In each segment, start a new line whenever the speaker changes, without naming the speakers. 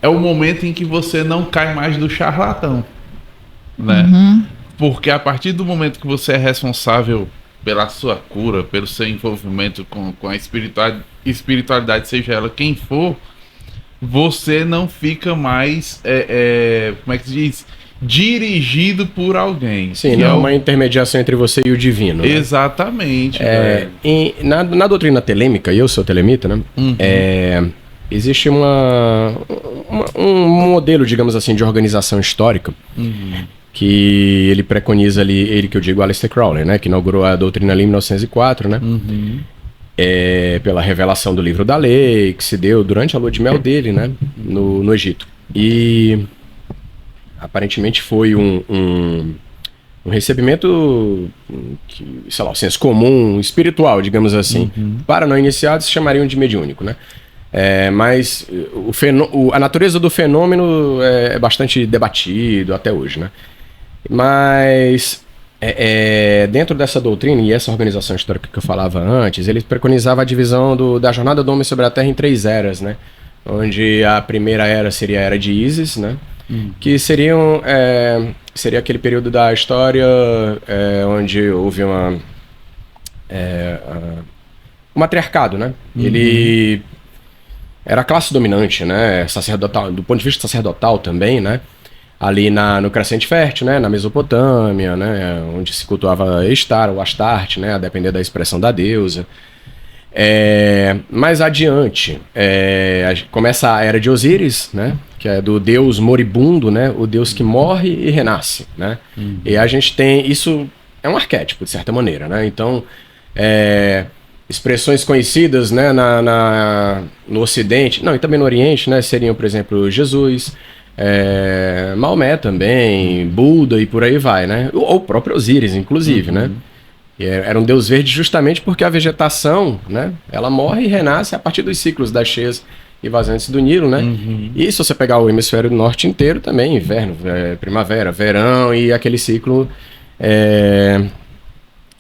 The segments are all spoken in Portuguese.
é o momento em que você não cai mais do charlatão, né? Porque a partir do momento que você é responsável pela sua cura, pelo seu envolvimento com a espiritualidade, seja ela quem for, você não fica mais, como é que se diz? Dirigido por alguém.
Sim, não é uma intermediação entre você e o divino.
Exatamente.
Na doutrina telêmica, e eu sou telemita, né? Existe um modelo, digamos assim, de organização histórica que ele preconiza ali, ele que eu digo, Aleister Crowley, né? Que inaugurou a doutrina ali em 1904, né? Pela revelação do livro da lei, que se deu durante a lua de mel dele, né? No Egito. E aparentemente foi um recebimento, sei lá, o senso comum, espiritual, digamos assim. Para não iniciados, se chamariam de mediúnico, né? Mas a natureza do fenômeno é bastante debatido até hoje, né? Mas dentro dessa doutrina e essa organização histórica que eu falava antes, ele preconizava a divisão da jornada do homem sobre a Terra em 3 eras, né? Onde a primeira era seria a era de Ísis, né? Que seria aquele período da história onde houve um matriarcado, né? Ele era a classe dominante, né? Sacerdotal, do ponto de vista sacerdotal também, né? Ali no Crescente Fértil, né? Na Mesopotâmia, né? Onde se cultuava Estar ou Astarte, né? A depender da expressão da deusa. Mais adiante, começa a Era de Osíris, né? Que é do deus moribundo, né? O deus que morre e renasce, né? E a gente tem... Isso é um arquétipo, de certa maneira, né? Então, expressões conhecidas, né? No Ocidente, não, e também no Oriente, né? Seriam, por exemplo, Jesus... Maomé também, Buda e por aí vai, né? Ou o próprio Osíris, inclusive, né? E era um deus verde justamente porque a vegetação, né? Ela morre e renasce a partir dos ciclos das cheias e vazantes do Nilo, né? E se você pegar o hemisfério norte inteiro também, inverno, primavera, verão e aquele ciclo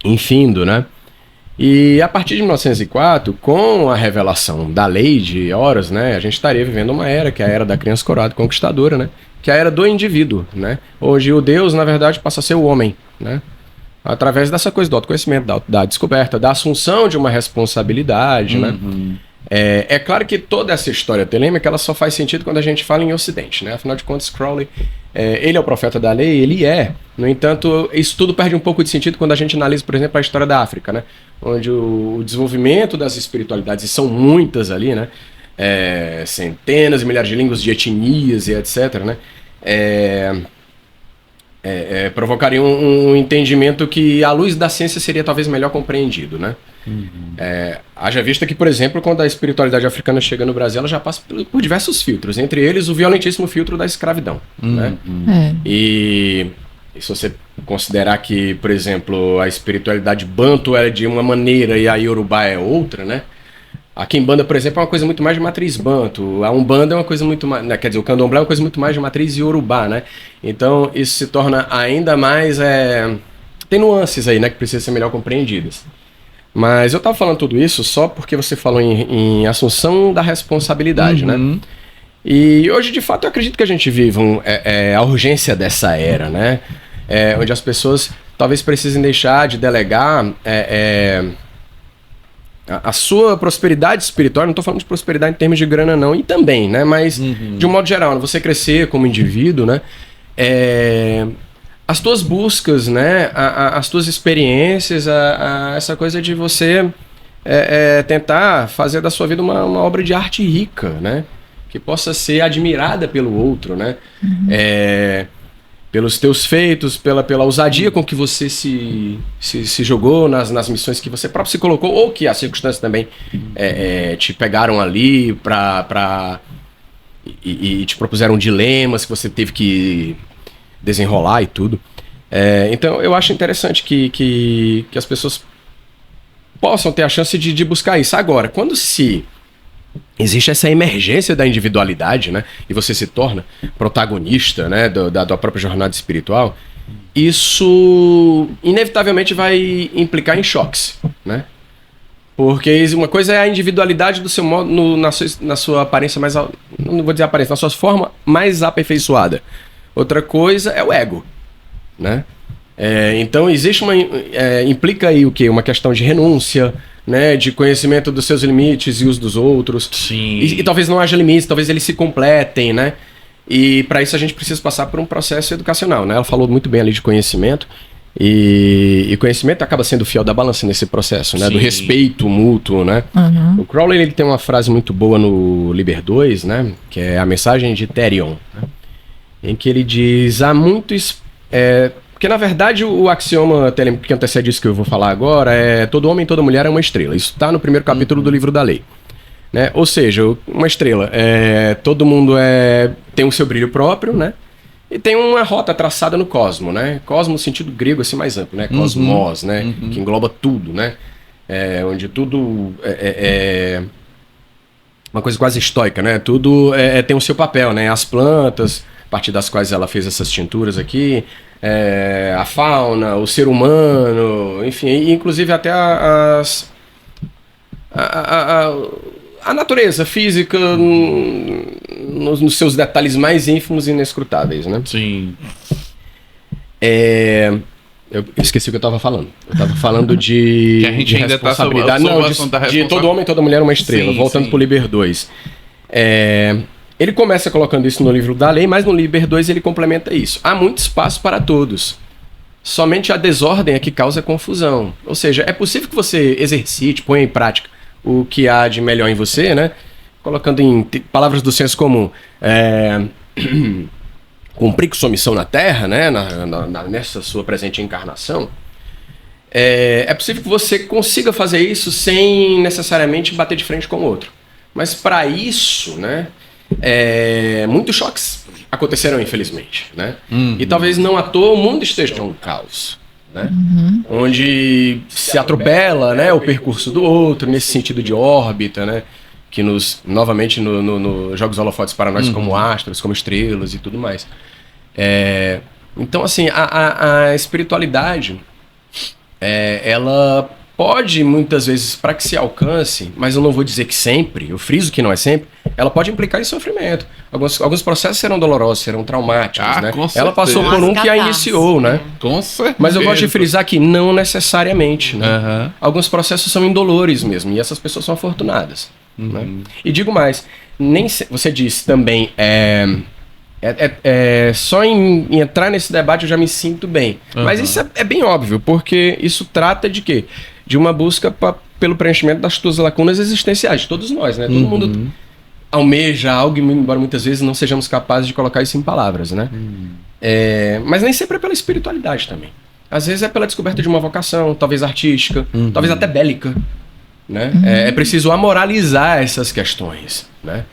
infindo, né? E a partir de 1904, com a revelação da lei de Horus, né, a gente estaria vivendo uma era, que é a era da criança coroada conquistadora, né, que é a era do indivíduo, né. Hoje o Deus, na verdade, passa a ser o homem, né, através dessa coisa do autoconhecimento, da descoberta, da assunção de uma responsabilidade, né. É claro que toda essa história telêmica, ela só faz sentido quando a gente fala em Ocidente, né, afinal de contas, Crowley, ele é o profeta da lei, ele é. No entanto, isso tudo perde um pouco de sentido quando a gente analisa, por exemplo, a história da África, né? Onde o desenvolvimento das espiritualidades, e são muitas ali, né? Centenas e milhares de línguas, de etnias e etc, né? Provocaria um entendimento que, à luz da ciência, seria talvez melhor compreendido, né? Haja vista que, por exemplo, quando a espiritualidade africana chega no Brasil, ela já passa por diversos filtros, entre eles o violentíssimo filtro da escravidão, né? E se você considerar que, por exemplo, a espiritualidade banto é de uma maneira e a iorubá é outra, né? A quimbanda, por exemplo, é uma coisa muito mais de matriz banto, a umbanda é uma coisa muito mais, né? Quer dizer, o candomblé é uma coisa muito mais de matriz iorubá, né? Então isso se torna ainda mais... Tem nuances aí, né, que precisam ser melhor compreendidas. Mas eu estava falando tudo isso só porque você falou em assunção da responsabilidade, né? E hoje, de fato, eu acredito que a gente vive a urgência dessa era, né? Onde as pessoas talvez precisem deixar de delegar a sua prosperidade espiritual. Não estou falando de prosperidade em termos de grana, não. E também, né? Mas, de um modo geral, você crescer como indivíduo, né? As tuas buscas, né, as tuas experiências, essa coisa de você tentar fazer da sua vida uma obra de arte rica, né, que possa ser admirada pelo outro, né, pelos teus feitos, pela ousadia com que você se jogou nas missões que você próprio se colocou, ou que as circunstâncias também te pegaram ali e te propuseram dilemas que você teve que desenrolar e tudo. Então eu acho interessante que as pessoas possam ter a chance de buscar isso. Agora, quando se existe essa emergência da individualidade, né, e você se torna protagonista, né, da própria jornada espiritual, isso inevitavelmente vai implicar em choques, né? Porque uma coisa é a individualidade do seu modo, na sua aparência mais... não vou dizer aparência, na sua forma mais aperfeiçoada. Outra coisa é o ego, né? Então existe implica aí o quê? Uma questão de renúncia, né? De conhecimento dos seus limites e os dos outros.
Sim.
E talvez não haja limites, talvez eles se completem, né? E para isso a gente precisa passar por um processo educacional, né? Ela falou muito bem ali de conhecimento. E conhecimento acaba sendo o fiel da balança nesse processo, né? Sim. Do respeito mútuo, né? O Crowley ele tem uma frase muito boa no Liber 2, né? Que é a mensagem de Therion, né? Em que ele diz, há muitos... porque na verdade o axioma telêmico que antecede isso que eu vou falar agora é todo homem e toda mulher é uma estrela. Isso está no primeiro capítulo do livro da lei, né? Ou seja, uma estrela, todo mundo tem o seu brilho próprio, né? E tem uma rota traçada no cosmo, né? Cosmo no sentido grego assim mais amplo, né? Cosmos, né? Que engloba tudo, né? Onde tudo é uma coisa quase estoica, né? Tudo tem o seu papel, né? As plantas, a partir das quais ela fez essas tinturas aqui, a fauna, o ser humano, enfim, e inclusive até a natureza física nos seus detalhes mais ínfimos e inescrutáveis, né?
Sim.
Eu esqueci o que eu estava falando. Eu estava falando de
a gente ainda
responsabilidade. De todo homem e toda mulher uma estrela. Sim, voltando para o Liber 2. Ele começa colocando isso no livro da lei, mas no Liber 2 ele complementa isso. Há muito espaço para todos. Somente a desordem é que causa confusão. Ou seja, é possível que você exercite, ponha em prática o que há de melhor em você, né? Colocando em palavras do senso comum, cumprir com sua missão na Terra, né? Nessa sua presente encarnação. É possível que você consiga fazer isso sem necessariamente bater de frente com o outro. Mas para isso, né? Muitos choques aconteceram, infelizmente, né? E talvez não à toa o mundo esteja um caos. Né? Onde se atropela, né, o percurso do outro, nesse sentido de órbita, né, que novamente no Jogos Holofotes para nós como astros, como estrelas e tudo mais. Então, assim, a espiritualidade, ela pode, muitas vezes, para que se alcance, mas eu não vou dizer que sempre, eu friso que não é sempre, ela pode implicar em sofrimento. Alguns processos serão dolorosos, serão traumáticos, né? Ela passou por um que a iniciou, né?
Com certeza.
Mas eu gosto de frisar que não necessariamente, né? Alguns processos são indolores mesmo, e essas pessoas são afortunadas. Né? E digo mais, você disse também, só em entrar nesse debate eu já me sinto bem. Mas isso é bem óbvio, porque isso trata de quê? De uma busca pelo preenchimento das suas lacunas existenciais, de todos nós, né? Todo mundo almeja algo, embora muitas vezes não sejamos capazes de colocar isso em palavras, né? Mas nem sempre é pela espiritualidade também. Às vezes é pela descoberta de uma vocação, talvez artística, talvez até bélica, né? É preciso amoralizar essas questões, né?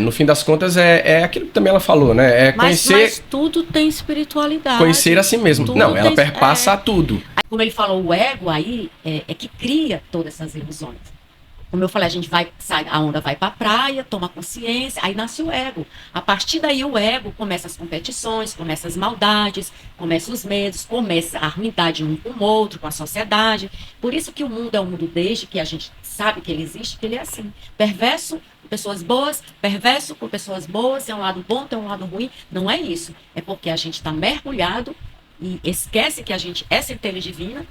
No fim das contas, é aquilo que também ela falou, né? Conhecer...
Mas tudo tem espiritualidade.
Conhecer a si mesmo. Não, ela perpassa a tudo.
Como ele falou, o ego aí é que cria todas essas ilusões. Como eu falei, a onda vai para a praia, toma consciência, aí nasce o ego. A partir daí o ego começa as competições, começa as maldades, começa os medos, começa a ruindade um com o outro, com a sociedade. Por isso que o mundo é um mundo desde que a gente sabe que ele existe, que ele é assim. Perverso com pessoas boas, perverso com pessoas boas, tem um lado bom, tem um lado ruim. Não é isso. É porque a gente está mergulhado e esquece que a gente é centelha divina.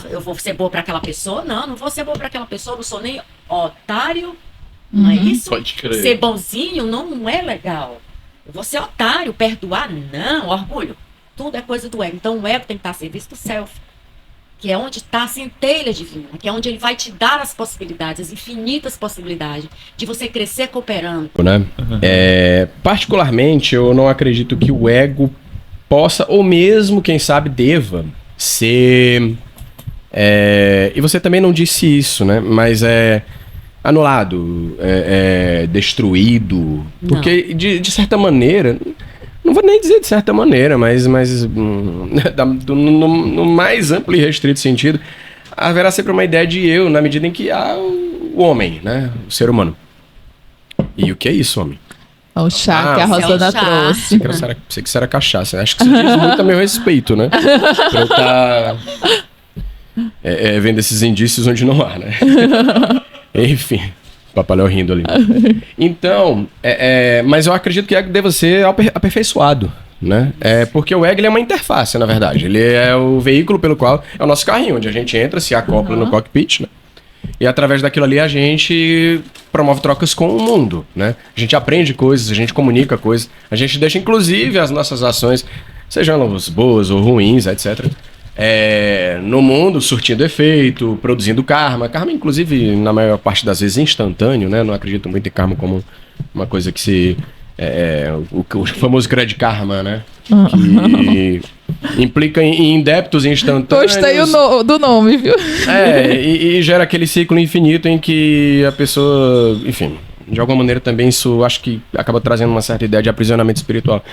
Eu vou ser boa para aquela pessoa? Não vou ser boa para aquela pessoa, não sou nem otário, não é isso?
Pode crer.
Ser bonzinho não é legal. Eu vou ser otário, perdoar? Não, orgulho. Tudo é coisa do ego. Então o ego tem que estar a serviço do self, que é onde está a centelha divina, que é onde ele vai te dar as possibilidades, as infinitas possibilidades de você crescer cooperando.
Né? Particularmente, eu não acredito que o ego possa, ou mesmo, quem sabe, deva ser... e você também não disse isso, né? Mas anulado, destruído. Não. Porque, de certa maneira, não vou nem dizer de certa maneira, mas no mais amplo e restrito sentido, haverá sempre uma ideia de eu, na medida em que há o homem, né? O ser humano. E o que é isso, homem?
O chá que a Rosana trouxe.
Sei que isso era cachaça. Acho que isso diz muito a meu respeito, né? Pra eu estar vendo esses indícios onde não há, né? Enfim. Papai Léo rindo ali. Então, mas eu acredito que o ego deva ser aperfeiçoado, né? Porque o ego ele é uma interface, na verdade. Ele é o veículo pelo qual... É o nosso carrinho, onde a gente entra, se acopla no cockpit, né? E através daquilo ali a gente promove trocas com o mundo, né? A gente aprende coisas, a gente comunica coisas, a gente deixa inclusive as nossas ações, sejam elas boas ou ruins, etc., no mundo surtindo efeito, produzindo karma. Karma, inclusive, na maior parte das vezes instantâneo, né? Não acredito muito em karma como uma coisa que se... o famoso Credit Karma, né? Que implica em débitos instantâneos.
Gostei do nome, viu?
E gera aquele ciclo infinito em que a pessoa, enfim, de alguma maneira também isso acho que acaba trazendo uma certa ideia de aprisionamento espiritual.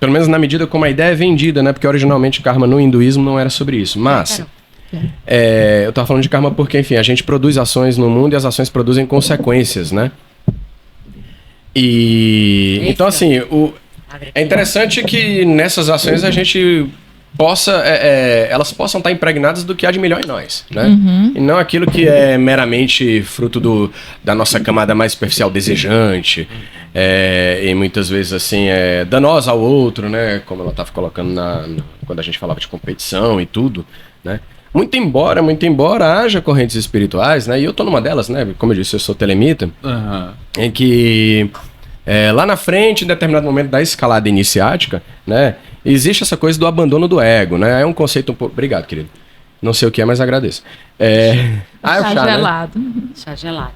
Pelo menos na medida como a ideia é vendida, né? Porque originalmente karma no hinduísmo não era sobre isso. Mas eu tava falando de karma porque, enfim, a gente produz ações no mundo e as ações produzem consequências, né? Então, assim, é interessante que nessas ações a gente possa, elas possam estar impregnadas do que há de melhor em nós, né? E não aquilo que é meramente fruto da nossa camada mais superficial desejante, e muitas vezes, assim, danosa ao outro, né? Como ela estava colocando quando a gente falava de competição e tudo, né? Muito embora haja correntes espirituais, né? E eu tô numa delas, né? Como eu disse, eu sou telemita, em que lá na frente, em determinado momento da escalada iniciática, né? Existe essa coisa do abandono do ego, né? É um conceito um pouco... Obrigado, querido. Não sei o que é, mas agradeço.
Chá gelado.
Né? Chá gelado.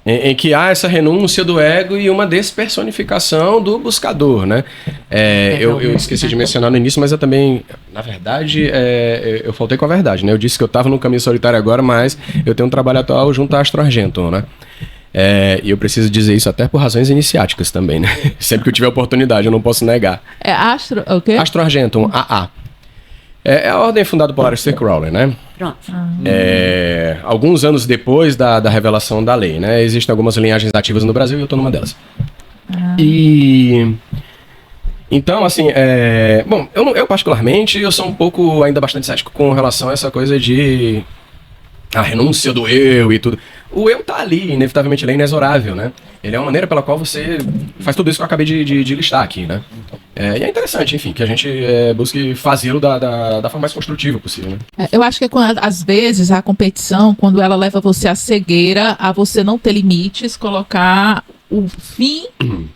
Em que há essa renúncia do ego e uma despersonificação do buscador, né? Eu esqueci de mencionar no início, mas eu também, na verdade, eu faltei com a verdade, né? Eu disse que eu estava no caminho solitário agora, mas eu tenho um trabalho atual junto a Astro Argentum, né? E eu preciso dizer isso até por razões iniciáticas também, né? Sempre que eu tiver oportunidade, eu não posso negar.
Astro, o quê?
Astro Argentum, AA. É a ordem fundada por Aleister Crowley, né?
Pronto.
Alguns anos depois da revelação da lei, né? Existem algumas linhagens ativas no Brasil e eu tô numa delas. Então, assim, bom, eu particularmente, eu sou um pouco ainda bastante cético com relação a essa coisa de a renúncia do eu e tudo. O eu tá ali, inevitavelmente ele é inexorável, né? Ele é uma maneira pela qual você faz tudo isso que eu acabei de listar aqui, né? E é interessante, enfim, que a gente busque fazê-lo da forma mais construtiva possível, né?
Eu acho que às vezes a competição, quando ela leva você à cegueira, a você não ter limites, colocar o fim,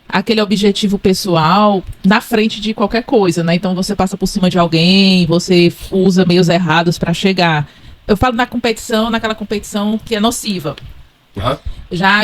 aquele objetivo pessoal, na frente de qualquer coisa, né? Então você passa por cima de alguém, você usa meios errados para chegar. Eu falo naquela competição que é nociva. Já